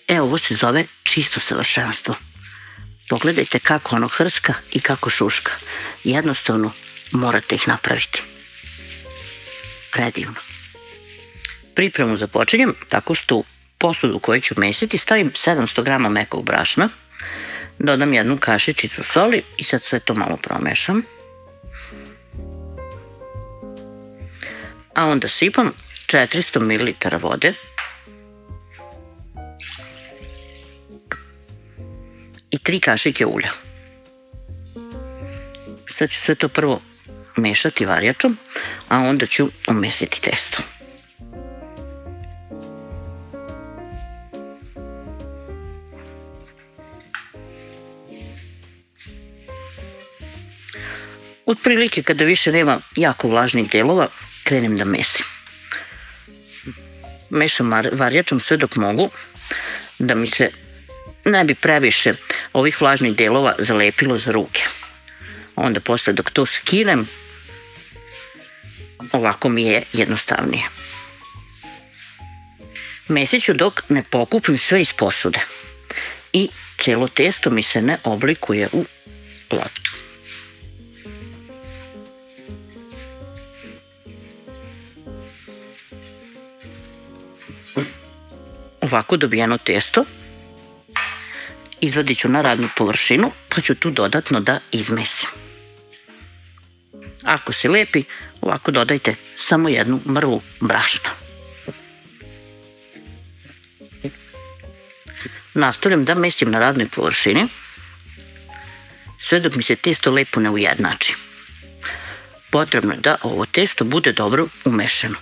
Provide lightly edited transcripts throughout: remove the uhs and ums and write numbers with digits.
Ovo se zove čisto savršenstvo. Pogledajte kako ono hrska i kako šuška. Jednostavno morate ih napraviti. Predivno. Pripremu započinjem tako što u posudu koju ću mesiti stavim 700 grama mekog brašna, dodam jednu kašičicu soli i sad sve to malo promešam. A onda sipam 400 ml vode i 3 kašike ulja. Sad ću sve to prvo mešati varjačom, a onda ću umesiti testo. Otprilike kada više nema jako vlažnih delova, krenem da mesim. Mešam varjačom sve dok mogu, da mi se ne bi previše ovih vlažnih delova zalepilo za ruke. Onda posle dok to skinem, ovako mi je jednostavnije. Mesit ću dok ne pokupim sve iz posude i celo testo mi se ne oblikuje u loptu. Ovako dobijeno testo izvadit ću na radnu površinu, pa ću tu dodatno da izmesim. Ako se lepi, ovako dodajte samo jednu mrvu brašna. Nastavljam da mesim na radnoj površini, sve dok mi se testo lepo ne ujednači. Potrebno je da ovo testo bude dobro umešano.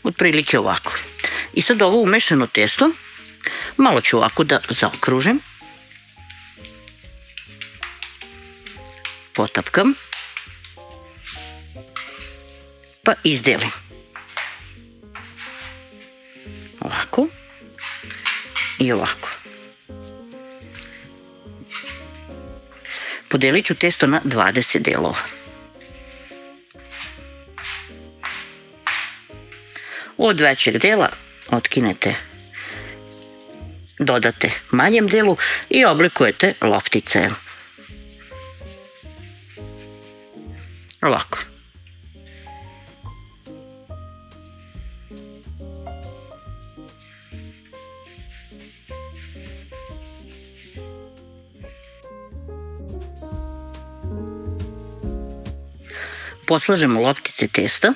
Otprilike ovako. I sad ovo umešano testo malo ću ovako da zaokružim, potapkam, pa izdelim. Ovako i ovako. Podelit ću testo na 20 delova. Od većeg dela otkinete, dodate manjem delu i oblikujete loptice. Ovako. Poslažemo loptice testa,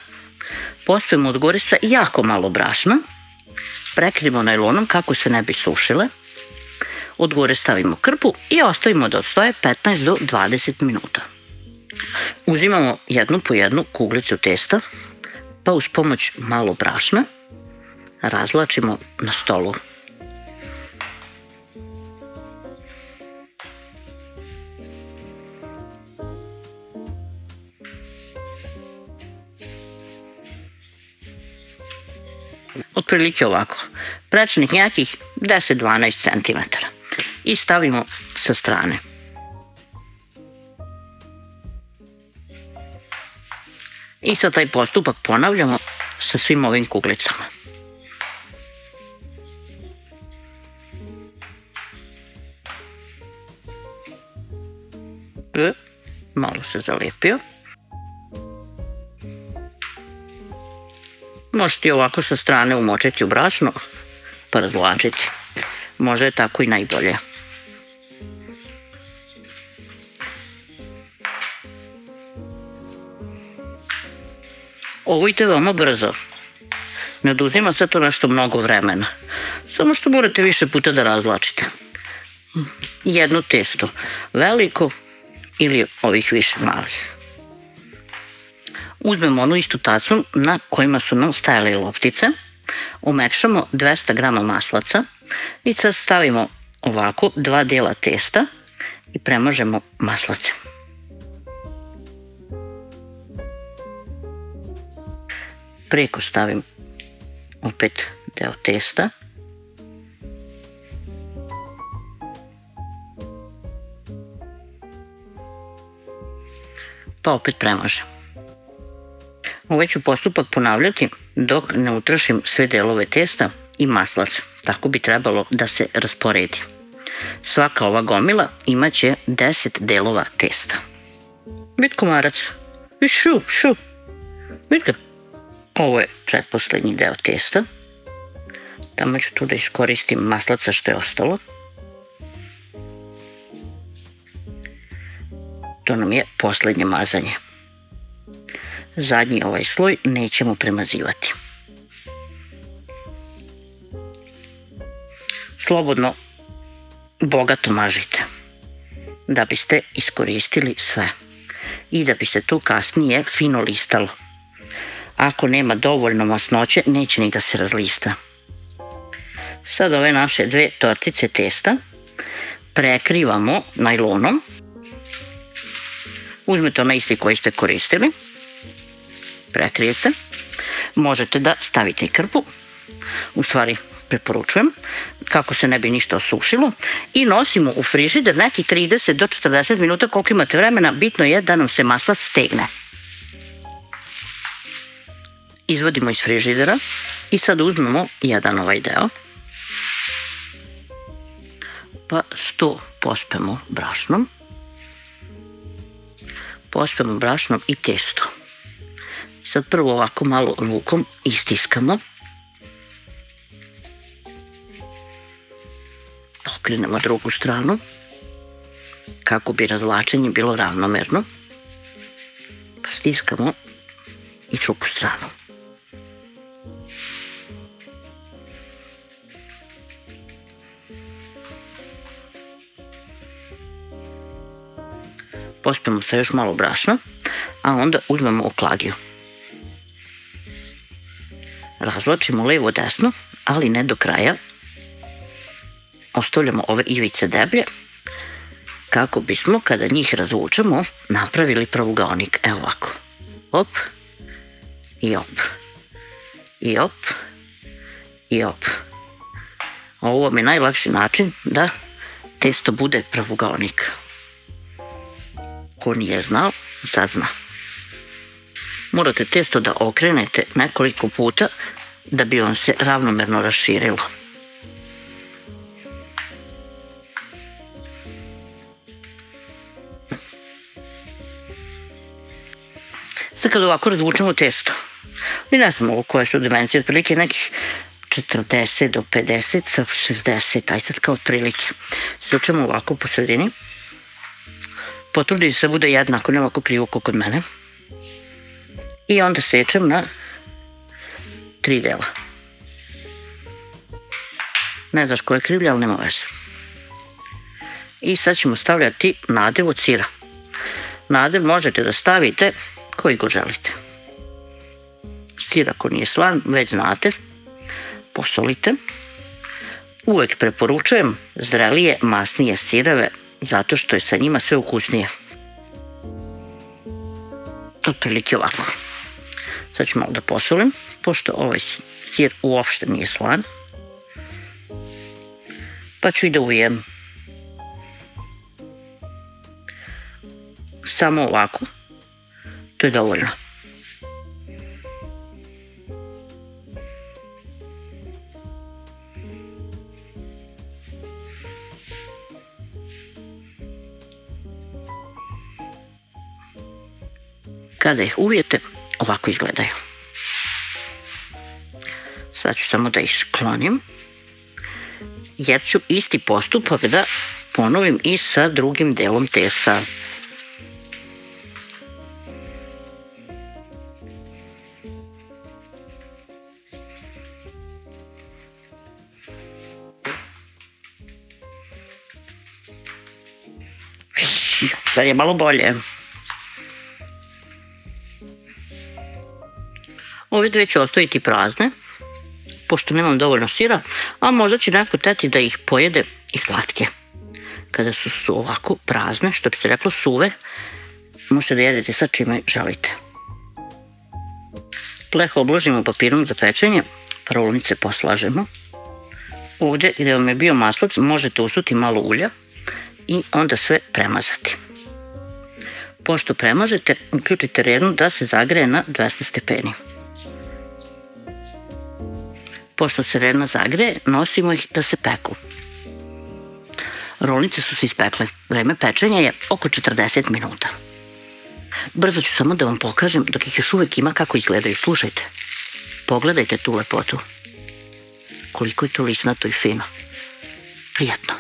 postojimo od gore sa jako malo brašna, prekrijemo najlonom kako se ne bi sušile, od gore stavimo krpu i ostavimo da odstoje 15 do 20 minuta. Uzimamo jednu po jednu kuglicu testa, pa uz pomoć malo brašna razvlačimo na stolu. Otprilike ovako, prečnih nekih 10-12 cm i stavimo sa strane. I sad taj postupak ponavljamo sa svim ovim kuglicama. Malo se zalepio. Možete i ovako sa strane umočiti u brašno pa razvlačiti. Može je tako i najbolje. Ovo ide veoma brzo. Ne oduzima se to nešto mnogo vremena. Samo što morate više puta da razvlačite. Jedno testo veliko ili ovih više malih. Uzmemo onu istu tacu na kojima su nam stajale loptice, umekšamo 200 grama maslaca i sad stavimo ovako 2 dela testa i premažemo maslacem. Preko stavim opet deo testa. Pa opet premažem. Ovaj ću postupak ponavljati dok ne utrošim sve delove testa i maslac. Tako bi trebalo da se rasporedi. Svaka ova gomila imaće 10 delova testa. Vid komarac. Šu. Vid ga. Ovo je pretposlednji deo testa. Tamo ću tu da iskoristim maslaca što je ostalo. To nam je poslednje mazanje. Zadnji ovaj sloj nećemo premazivati. Slobodno bogato mažite da biste iskoristili sve i da bi se tu kasnije fino listalo. Ako nema dovoljno masnoće, neće ni da se razlista. Sad ove naše 2 tortice testa prekrivamo najlonom. Uzmete onaj isti koji ste koristili, prekrijete. Možete da stavite i krpu, u stvari preporučujem, kako se ne bi ništa osušilo, i nosimo u frižider nekih 30 do 40 minuta koliko imate vremena. Bitno je da nam se maslac stegne. Izvodimo iz frižidera i sad uzmemo jedan ovaj deo, pa 100 pospemo brašnom. Pospemo brašnom i testo. Sad prvo ovako malo rukom istiskamo. Okrenemo drugu stranu kako bi razvlačenje bilo ravnomerno. Pa stiskamo i drugu stranu. Pospemo sa još malo brašna, a onda uzmemo oklagiju. Razvlačimo levo desno, ali ne do kraja. Ostavljamo ove ivice deblje kako bismo, kada njih razvučemo, napravili pravugaonik. Evo ovako. Op i op. I op i op. Ovo vam je najlakši način da testo bude pravugaonik. Ko nije znao, sad zna. Morate testo da okrenete nekoliko puta da bi vam se ravnomerno raširilo. Sad kad ovako razvučemo testo, i ne znam ovo koje su dimenzije, otprilike nekih 40 do 50 sa 60, aj sad kao otprilike. Sručemo ovako po sredini. Potrudite se da bude jednako, ne ovako krivo kao kod mene. I onda sečem na 3 dela. Ne znaš ko je krivlja, ali nema veze. I sad ćemo stavljati nadev od sira. Nadev možete da stavite koji go želite. Sir ako nije slan, već znate, posolite. Uvek preporučujem zrelije, masnije sireve, zato što je sa njima sve ukusnije. Otprilike ovako. Sad ću malo da posolim, pošto ovaj sir uopšte nije slan. Pa ću i da uvijem. Samo ovako. To je dovoljno. Kada ih uvijete, ovako izgledaju. Sad ću samo da ih sklonim, jer ću isti postupak da ponovim i sa drugim delom testa. Sad je malo bolje. Ove dve ću ostaviti prazne, pošto nemam dovoljno sira, a možda će neko teti da ih pojede i slatke. Kada su ovako prazne, što bi se reklo suve, možete da jedete sa čime želite. Pleh obložimo papirom za pečenje, parulnice poslažemo. Ovdje gdje vam je bio maslac možete usuti malo ulja i onda sve premazati. Pošto premažete, uključite rernu da se zagreje na 200 stepeni. Pošto se rerna zagreje, nosimo ih da se peku. Rolnice su se ispekle. Vreme pečenja je oko 40 minuta. Brzo ću samo da vam pokažem dok ih još uvek ima kako izgledaju. Slušajte. Pogledajte tu lepotu. Koliko je to lisnato i fino. Prijatno.